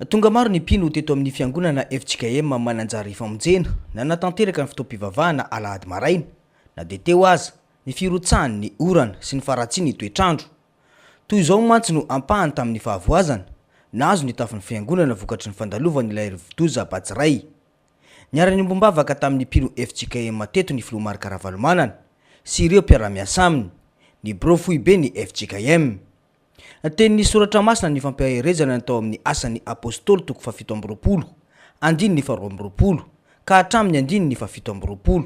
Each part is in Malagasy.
Tonga maro ny mpino teto amin'ny fiangonana FJKM mananjara ifamonjena na natanteraka ny fotoam-pivavahana alahady maraina na dia teo aza ny firotsahany ny orana sy ny faratsiany ny toetrandro. Toy izao mantsy no ampahany tamin'ny fahavoazana nahazo ny tafin'ny fiangonana vokatry ny fandalovany ilay rivodoza Batsiray. Niara-ny mombavaka tamin'ny mpino FJKM teto ny Filoha Marc Ravalomanana sy ireo mpiara-miasa aminy ny Brofoibe ny FJKM. Tenin'ny soratra masina ny fampiarezana natao amin'ny asan'ny apôstôly toko 7 andiny ny 12 ka hatramin'ny andiny ny 7.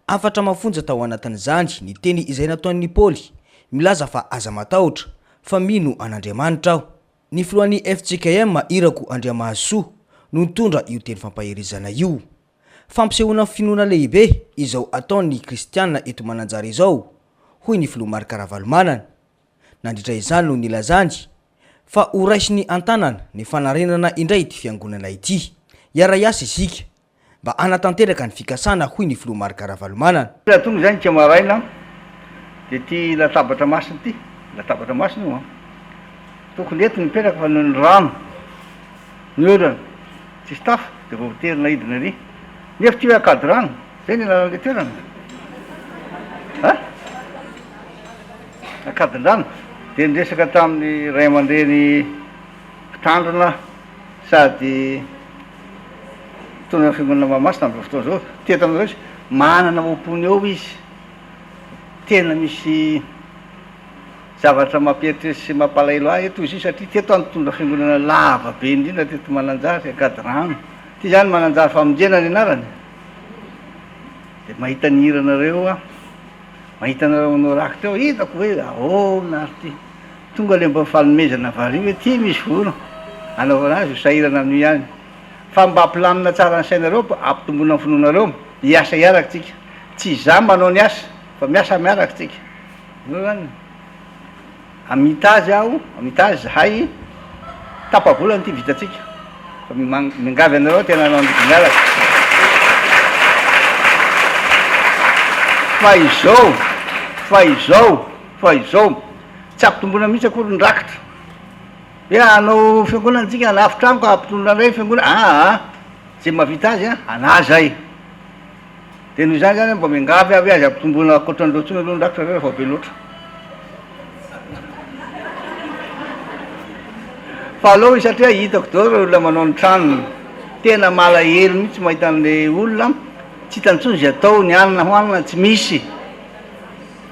Afatra mafonja tao anatin'izany ny teny izay nataon'ny Paoly milaza fa aza matahotra fa mino an'Andriamanitra aho. Ny filohan'ny FJKM Irako Andriamahasoa no nitondra io teny fampahirezana io. Fampisehoana finoana lehibe izao ataon'ny kristianina eto Mananjara izao, hoy ny Filoha Marc Ravalomanana. Nandritra izany no nilazany fa ho raisiny antanana ny fanarenana indray ity fiangonana ity. Iara-iasa isika mba anatanteraka ny fikasana, hoy ny Filoha Marc Ravalomanana. Tonga izany tsy maraina dia ty latabatra masina ity, latabatra masina io tokony eto mipetraka fa ny rano ny orana tsisy tafo dia vao terina hidina ary nefa ty hoe akady rano zay ny lalan'le toerana akady rano. Dia niresaka tamin'ny ray aman-dreny mpitandrina sady tona fiangonana Mahamasina amin'ny fotoana zao teto amin'izao izy manana mampony eo izy, tena misy zavatra mampietry sy mampalahelo ahy eto izy satria teto anotondra fiangonana lava be indrindra teto Mananjara akady rano. Ty zany Mananjara famonjena ny anarany. Dia mahita ny hiranareo aho, mahita nareo no rakitra eo, hitako hoe ahoana ary ty tonga le mba fanomezana vary hoe ty misy vono anaovana azy ho sahirana amin'io ihany fa mba ampilamina tsara ny sainareo ampitombona ny finoanareo hiasa iaraka tsika, tsy za manao ny asa fa miasa miaraka tsika. Io zany amita azy aho, amita azy zahay tapavolany ty vitatsika fa mingavy anareo tena anao miaraka fa izao tsy ampitombona mihitsy akory ny rakitra hoe anao fiangonana tsika anafitraniko ampitombona ray fiangonana zay mahavita azy anazay. Dia noho izany zany mba mingavy avy azy ampitombona akoatra nyloatsony aloha ny rakitra rehefa be loatra. Fa aloha satria hitako dao reo olona manao ny tranony tena malahelo mihitsy mahita an'le olona tsy hitantsony zay atao ny anina hoanina tsy misy.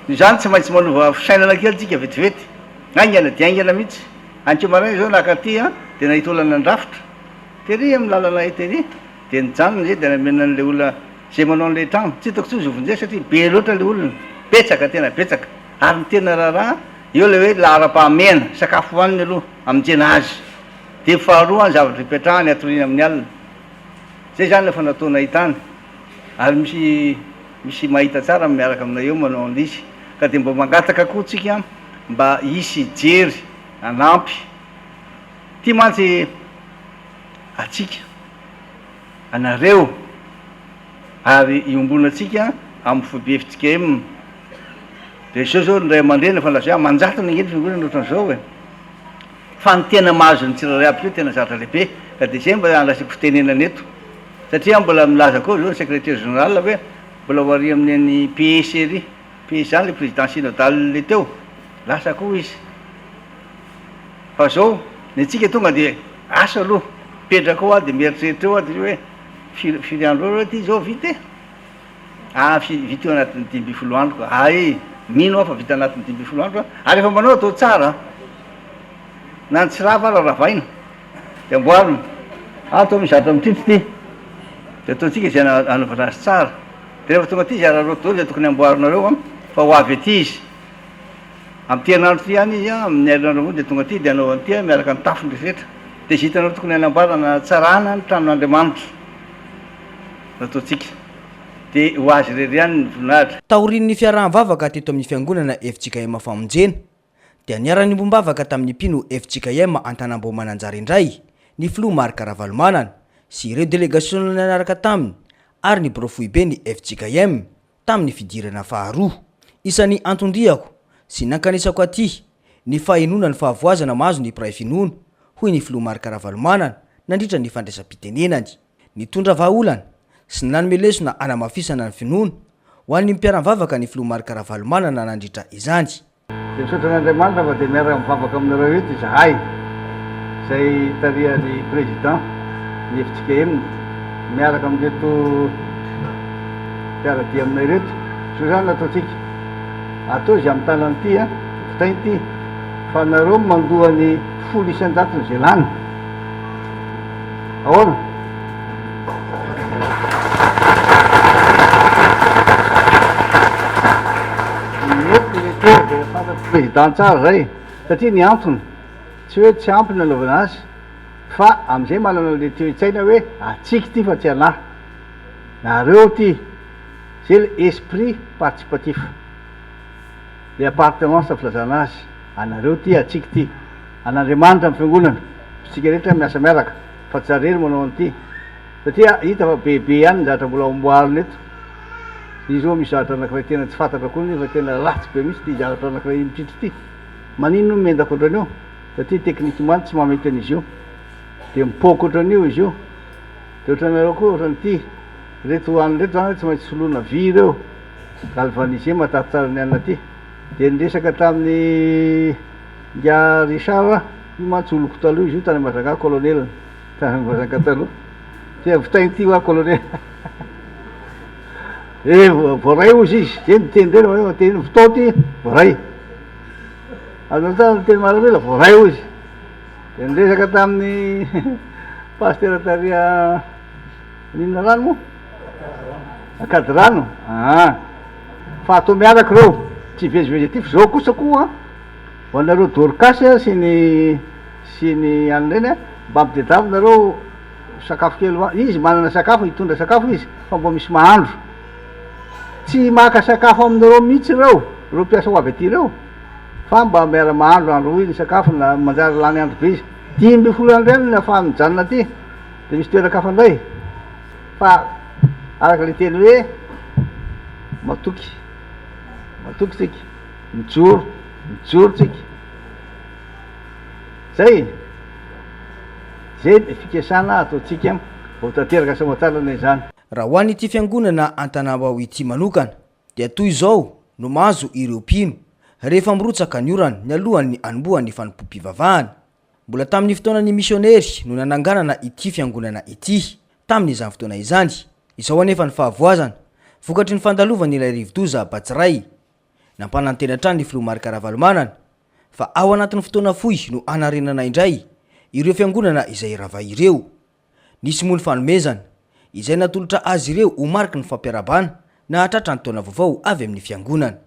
Izany tsy maintsy manova fisainana kely tsika vetivety aingana dia aingana mihitsy. Antsio maraina zao nakaty dia nahita olana andrafitra tery amin'ny lalana tery dia nijanona zay dia namena an'le olona zay manao an'le trano tsy hitako tsony zovonjay satria be loatra le olona, betsaka tena betsaka ary ny tena raharaha eo le hoe lahara-pahamena sakafo hoaniny aloha aminjena azy dia faharoa ny zavatra hipetrahany atoriana amin'ny alina. Zay zany efa nataona hitany ary misy mahita tsara miaraka aminay eo manao an'izy ka dia mba mangataka koa tsika mba hisy jery anampy ty mantsy atsika anareo ary iombona atsika amin'ny foibe FJKM. Dia zao ny ray aman-dreny efa laza manjata ny angely fiangonana ohatran'izao hoe fa ny tena mahazo ny tsirairay aby io tena zavatra lehibe ka dia zay mba andrasiko fitenenana eto satria mbola milaza koa zao ny secrétaire général hoe mbola ho ary amin'ny any PS ery, PS zany le président synodal le teo lasa koa izy. Fa zao ny tsika tonga dia asa aloha petraka ao dia mieritreritra eo dia hoe firy andro eo ty zao vita vita eo anatin'ny 12 andro ka mino aho fa vita anatin'ny 12 andro ary efa manao atao tsara na ny tsy raha fa ravaina dia amboarina atao mizatra mitritry ty dia ataontsika izay anaovana azy tsara dia rehefa tonga ty izy araroto zay tokony amboarinareo fa ho avy aty izy amin'ny terinandro ty ihany izy amin'ny herinandro dia tonga ty dia anaovany ty miaraka ny tafony rehetra dia izy hitanareo tokony anamboarana tsarana ny tranon'Andriamanitra nataontsika dia ho azy rery ihany ny voninahitra. Taorian'ny fiaraha-mivavaka teto amin'ny fiangonana FJKM famonjena dia niara-ny mombavaka tamin'ny mpino FJKM Antanambo Mananjara indray ny Filoha Marc Ravalomanana sy ireo délégation nanaraka taminy ary ny Brofoibe ny FJKM tamin'ny fidirana faharoa. Isan'ny antondriako sy nankanesako aty ny fahenona ny fahavoazana mahazo ny pray finoana hoy ny filoha Marc Ravalomanana nandritra ny fandraisam-pitenenany. Nitondra vahaolana sy nanome lesona anamafisana ny finoana ho an'ny mpiara-mivavaka ny filoha Marc Ravalomanana nandritra izany. Dia misaotra an'Andriamanitra fa dia miaraka mivavaka aminareo eto izahay izay tarihan'ny président ny FJKM miaraka amin'reto mpiaradia aminay reto. So zany ataontsika atao izy amin'ny tanany ity fotainy ity fa nareo mandoha ny 100 izay lany. Ahoana? Président tsara zay satria ny antony tsy hoe tsy ampy ny anaovana azy fa am'izay manana le toe-tsaina hoe atsika ty fa tsy anahy nareo ty, c'est l'esprit participatif, le appartenance filazana azy anareo ty atsika ty an'Andriamanitra amin'ny fiangonana tsika rehetra miasa miaraka fa tsy zarery manao an'ity satria hita fa bebe ihany ny zatra mbola amboarina eto. Izy io misy zavatra anankiray tena tsy fantatra koa nefa tena ratsy be mihitsy ty zavatra anankiray mitritry ty. Manino no mendaka ohatran'io satria teknikement tsy mamety an'izy io dia mipoko ohatran'io izy io. Dia ohatranareo koa ohatran'ity reto any reto zany tsy maintsy soloana vy ireo galvanisé matahty tsara ny anina ty. Dia niresaka tamin'ny nga Richard io mantsy oloko taloha izy io tany Mazanga colonel tany Mazanga taloha dia votainy ty hoa colonel voaray ozy izy zay niteny reny teny votao ty voaray azonata teny maramila voaray ozy. Dia niresaka tamin'ny pasteur taria ninona rano moa akady rano fa atao miaraka reo tsy vezivezetif zao kosa koa ho anareo Dorcas sy ny an'ireny mba ampidedavy nareo sakafo kely izy manana sakafo hitondra sakafo izy fa mbo misy mahandro tsy maka sakafo aminareo mihitsy reo mpiasa ho avy aty reo fa mba miara mahandro andro iny sakafo na manjary lany andro be izy 10 andro ihany nafa mijanona ty dia misy toeran-kafa indray fa araka le teny hoe matoky tsika mijoro tsika zay fikesana ataotsika vao tanteraka samatsalana izany. Raha ho an'ity fiangonana Antanambao ity manokana dia toy izao no mahazo ireo mpino rehefa mirotsaka ny orana ny alohan'ny anombohan'ny fanompoam-pivavahana. Mbola tamin'ny fotoanan'ny misionery no nananganana ity fiangonana ity tamin'izany fotoana izany. Izao anefa ny fahavoazana vokatry ny fandalovany ilay rivo-doza Batsiray nampanantena hatrany ny filoha Marc Ravalomanana fa ao anatin'ny fotoana fohy no anarenana indray ireo fiangonana izay rava ireo. Nisy moa ny fanomezana izay natolotra azy ireo ho mariky ny fampiarabana na hatratra ny taona vaovao avy amin'ny fiangonana.